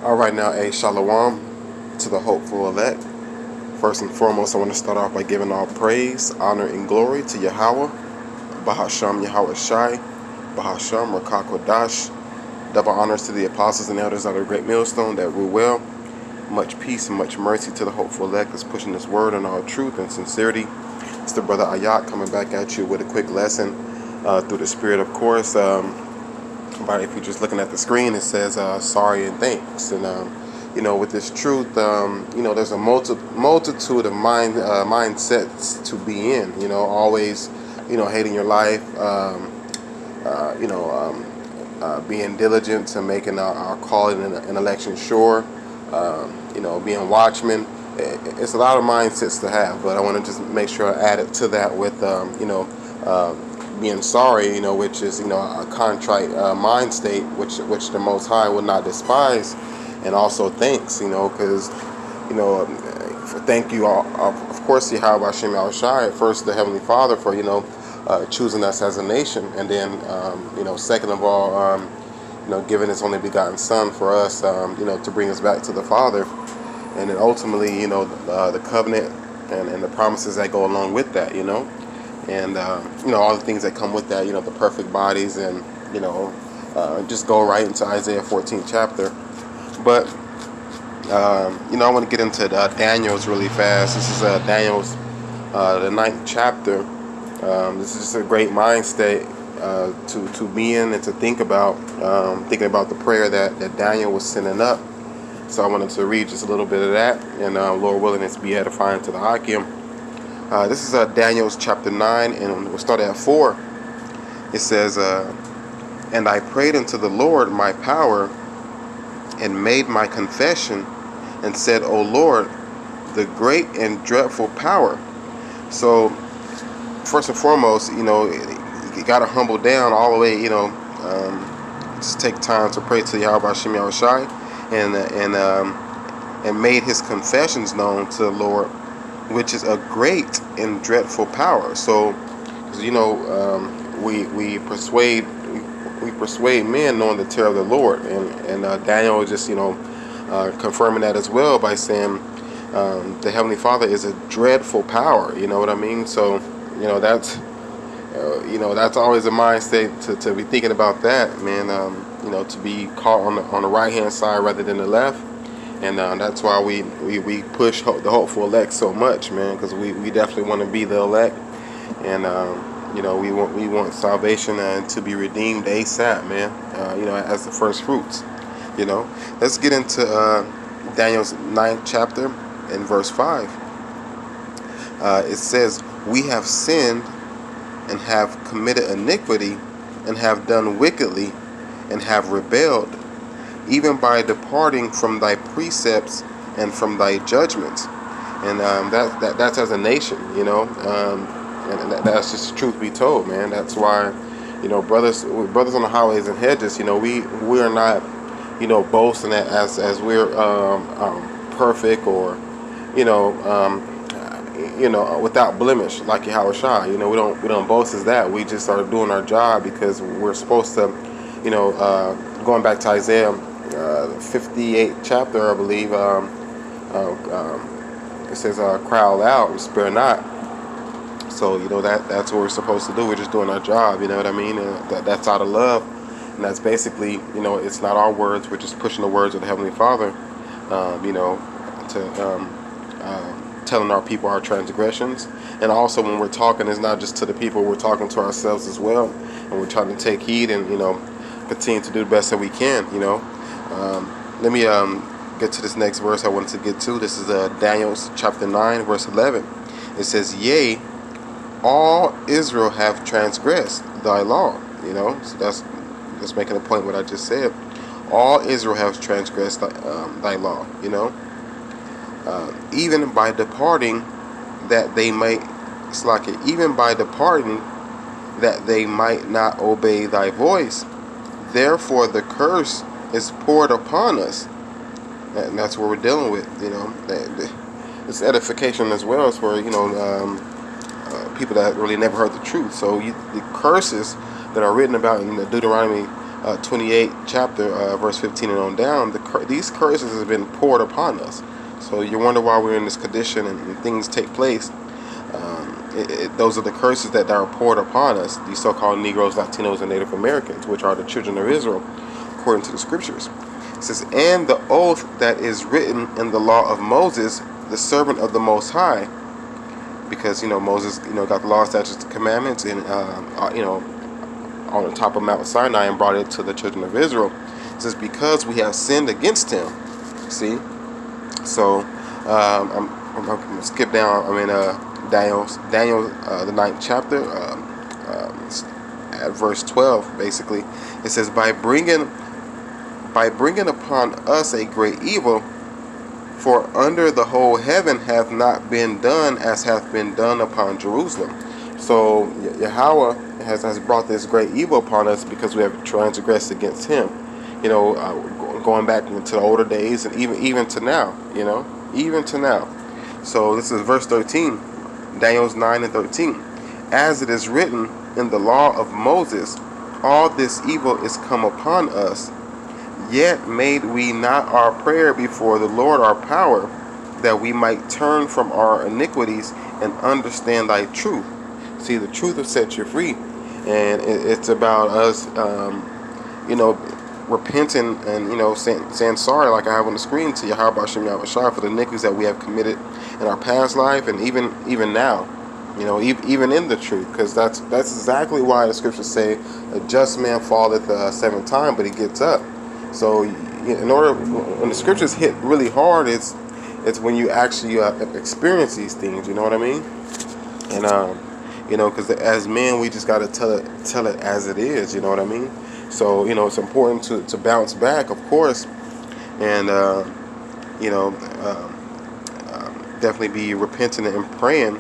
All right, now, a shalom to the hopeful elect. First and foremost, I want to start off by giving all praise, honor, and glory to Yahweh, Bahasham Yahweh Shai, Bahasham Rakakwadash. Double honors to the apostles and elders of the great millstone that rule well. Much peace and much mercy to the hopeful elect that's pushing this word in all truth and sincerity. It's the brother Ayat coming back at you with a quick lesson through the Spirit, of course. But if you're just looking at the screen, it says sorry and thanks. And with this truth, there's a multitude of mindsets to be in. Always, hating your life. Being diligent to making our calling and election sure. Being watchmen. It's a lot of mindsets to have, but I want to just make sure I add it to that with being sorry, which is a contrite mind state, which the Most High will not despise, and also thanks, because thank you, of course, Yahweh Hashem Al Shai, first the Heavenly Father for choosing us as a nation, and then second of all, giving His only begotten Son for us, to bring us back to the Father, and then ultimately, the covenant and the promises that go along with that, and all the things that come with that, the perfect bodies, and just go right into Isaiah 14th chapter. But I want to get into Daniel's really fast. This is Daniel's the 9th chapter. This is just a great mind state to be in and to think about, thinking about the prayer that Daniel was sending up. So I wanted to read just a little bit of that, and Lord willing, it's be edifying to the Hakim. This is Daniel's chapter 9, and we'll start at 4. It says, And I prayed unto the Lord my power, and made my confession, and said, O Lord, the great and dreadful power. So, first and foremost, you got to humble down all the way, just take time to pray to Yahweh Hashem Yahweh Shai, and made his confessions known to the Lord, which is a great and dreadful power. So, we persuade men knowing the terror of the Lord, and Daniel is just confirming that as well by saying the Heavenly Father is a dreadful power. You know what I mean? So that's that's always a mind state to be thinking about that, man. To be caught on the right hand side rather than the left. And that's why we push the hopeful elect so much, man, because we definitely want to be the elect, and we want salvation and to be redeemed ASAP, man. As the first fruits. Let's get into Daniel's 9th chapter and verse 5. It says, "We have sinned and have committed iniquity and have done wickedly and have rebelled, even by departing from thy precepts and from thy judgments." And that's as a nation, and that's just truth be told, man. That's why, brothers on the highways and hedges, we are not, boasting that as we're perfect or, without blemish, like Yahweh Shai. We don't boast as that. We just are doing our job because we're supposed to, going back to Isaiah 58th chapter, I believe, it says, cry out loud, spare not. So, that's what we're supposed to do. We're just doing our job, you know what I mean? And that's out of love. And that's basically, it's not our words. We're just pushing the words of the Heavenly Father, telling our people our transgressions. And also when we're talking, it's not just to the people, we're talking to ourselves as well. And we're trying to take heed and, continue to do the best that we can, Let me get to this next verse I wanted to get to. This is Daniel chapter 9, verse 11. It says, "Yea, all Israel have transgressed thy law." So that's making a point what I just said. All Israel have transgressed thy law, even by departing that they might, even by departing that they might not obey thy voice. Therefore the curse is poured upon us. And that's what we're dealing with, It's edification as well as for, people that really never heard the truth. So the curses that are written about in the Deuteronomy 28 chapter, verse 15 and on down, these curses have been poured upon us. So you wonder why we're in this condition and things take place. Those are the curses that are poured upon us, these so-called Negroes, Latinos, and Native Americans, which are the children of Israel, according to the scriptures. It says, and the oath that is written in the law of Moses, the servant of the Most High, because, Moses, got the law, statutes, and commandments, and, on the top of Mount Sinai and brought it to the children of Israel. It says, because we have sinned against him. See? So, I'm going to skip down. I'm in Daniel, the 9th chapter, at verse 12, basically. It says, by bringing upon us a great evil, for under the whole heaven hath not been done as hath been done upon Jerusalem. So Yahweh has brought this great evil upon us because we have transgressed against him. Going back into the older days and even to now, even to now. So this is verse 13, Daniel 9 and 13. As it is written in the law of Moses, all this evil is come upon us, yet made we not our prayer before the Lord our power, that we might turn from our iniquities and understand thy truth. See, the truth will set you free. And it's about us, repenting and, saying sorry, like I have on the screen, to Yahweh Hashem Yahweh Shai, for the iniquities that we have committed in our past life and even now, even in the truth. Because that's exactly why the scriptures say a just man falleth 7 times, but he gets up. So when the scriptures hit really hard, it's when you actually experience these things, you know what I mean? And because as men, we just got to tell it as it is, you know what I mean? So it's important to bounce back, of course, and definitely be repentant and praying.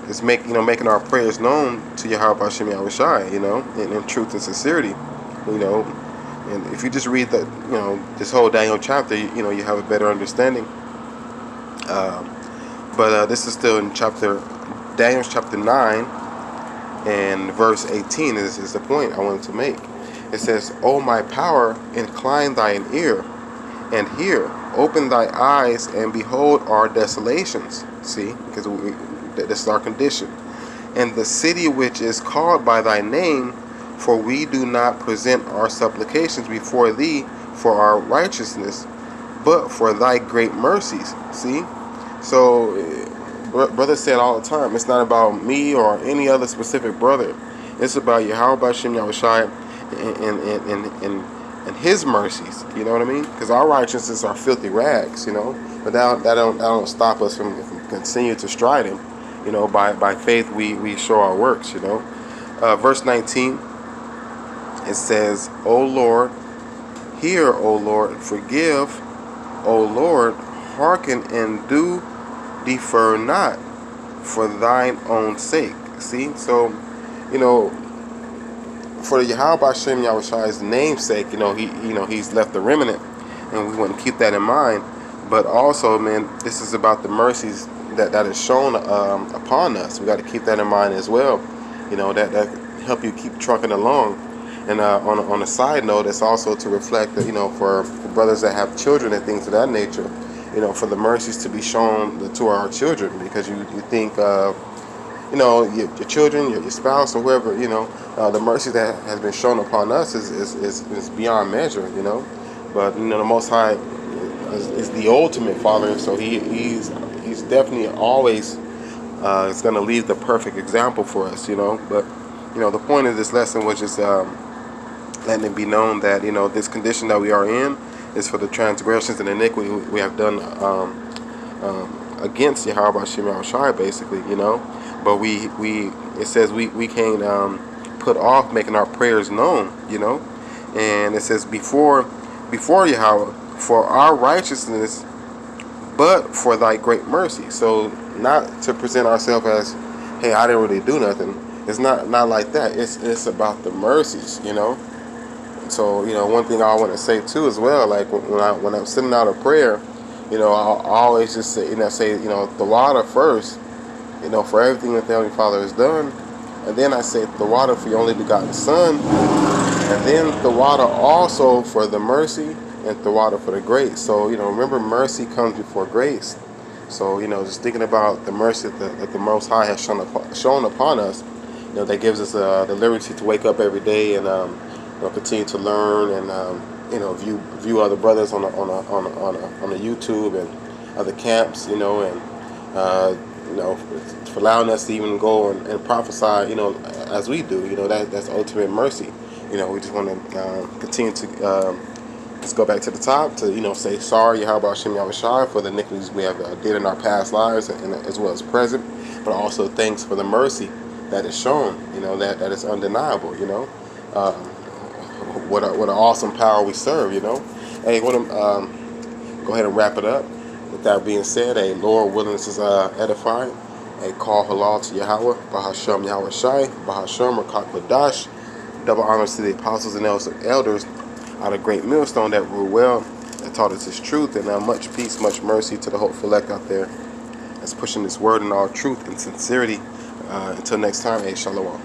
It's making our prayers known to Yahweh Hashem Yahweh Shai, in truth and sincerity, And if you just read this whole Daniel chapter, you have a better understanding. But this is still in Daniel chapter 9 and verse 18 is the point I wanted to make. It says, O my power, incline thine ear and hear, open thy eyes and behold our desolations. See, because this is our condition. And the city which is called by thy name, for we do not present our supplications before thee for our righteousness, but for thy great mercies. See? So, brother said all the time, it's not about me or any other specific brother. It's about Yahweh Hashem Yahweh Shai and his mercies. You know what I mean? Because our righteousness are filthy rags, But that don't stop us from continue to stride him. By faith we show our works, Verse 19, it says, O Lord, hear, O Lord, and forgive, O Lord, hearken and do defer not, for thine own sake. See, so for the Yahweh Hashem Yahweh Shai's namesake, he's left the remnant, and we want to keep that in mind. But also, man, this is about the mercies that is shown upon us. We got to keep that in mind as well. That help you keep trucking along. And on a side note, it's also to reflect that, for brothers that have children and things of that nature, for the mercies to be shown to our children, because you think of, your children, your spouse, or whoever, the mercy that has been shown upon us is beyond measure, But the Most High is the ultimate Father, so he's definitely always is going to leave the perfect example for us, But the point of this lesson was just letting it be known that this condition that we are in is for the transgressions and iniquity we have done against Yahweh Hashem Yahweh Shai, basically, But it says we can't put off making our prayers known, And it says before Yahweh, for our righteousness, but for thy great mercy. So not to present ourselves as, hey, I didn't really do nothing. It's not like that. It's about the mercies, So one thing I want to say too as well, like when I'm sending out a prayer, I always just say the water first, for everything that the Heavenly Father has done, and then I say the water for your only begotten Son, And then the water also for the mercy, and the water for the grace. So, remember, mercy comes before grace. So, just thinking about the mercy that the Most High has shown upon us, that gives us the liberty to wake up every day and continue to learn and view other brothers on the YouTube and other camps, and for allowing us to even go and prophesy, as we do. That's ultimate mercy. We just want to continue to let's go back to the top to say sorry, Yahweh Hashem Yahushua, for the iniquities we have did in our past lives and as well as present, but also thanks for the mercy that is shown. That is undeniable. What an awesome power we serve. Hey, want to go ahead and wrap it up. With that being said, Lord willing, this is edifying. Call halal to Yahweh, Bahasham Yahweh Shai, Bahasham Rakak Ladash. Double honors to the apostles and elders out of great millstone that rule well, that taught us His truth, and much peace, much mercy to the hopeful elect out there that's pushing this word in all truth and sincerity. Until next time, Shalom.